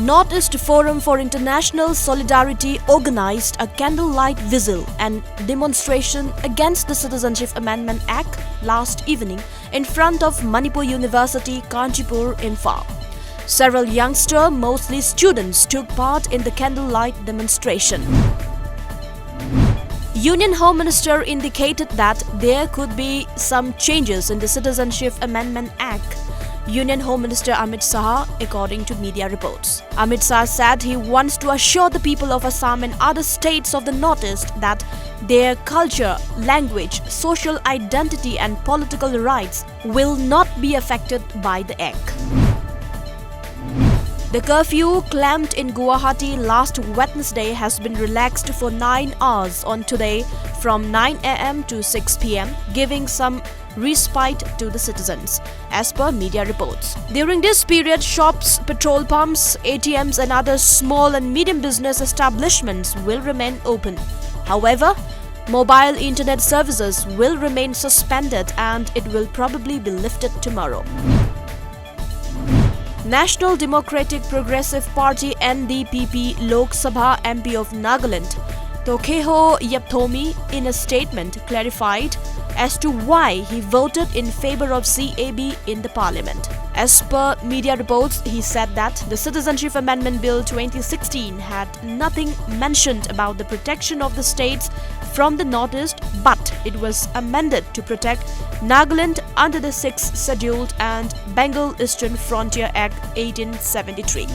Northeast Forum for International Solidarity organized a candlelight vigil and demonstration against the Citizenship Amendment Act last evening in front of Manipur University, Kanchipur, Imphal. Several youngsters, mostly students, took part in the candlelight demonstration. Union Home Minister indicated that there could be some changes in the Citizenship Amendment Act. Union Home Minister Amit Shah, according to media reports. Amit Shah said he wants to assure the people of Assam and other states of the Northeast that their culture, language, social identity and political rights will not be affected by the act. The curfew clamped in Guwahati last Wednesday has been relaxed for 9 hours on today from 9 am to 6 pm, giving some respite to the citizens, as per media reports. During this period, shops, petrol pumps, ATMs and other small and medium business establishments will remain open. However, mobile internet services will remain suspended and it will probably be lifted tomorrow. National Democratic Progressive Party NDPP Lok Sabha MP of Nagaland, Tokheho Yepthomi, in a statement clarified as to why he voted in favor of CAB in the parliament. As per media reports, he said that the Citizenship Amendment Bill 2016 had nothing mentioned about the protection of the states from the Northeast, but it was amended to protect Nagaland under the 6th Schedule and Bengal Eastern Frontier Act 1873.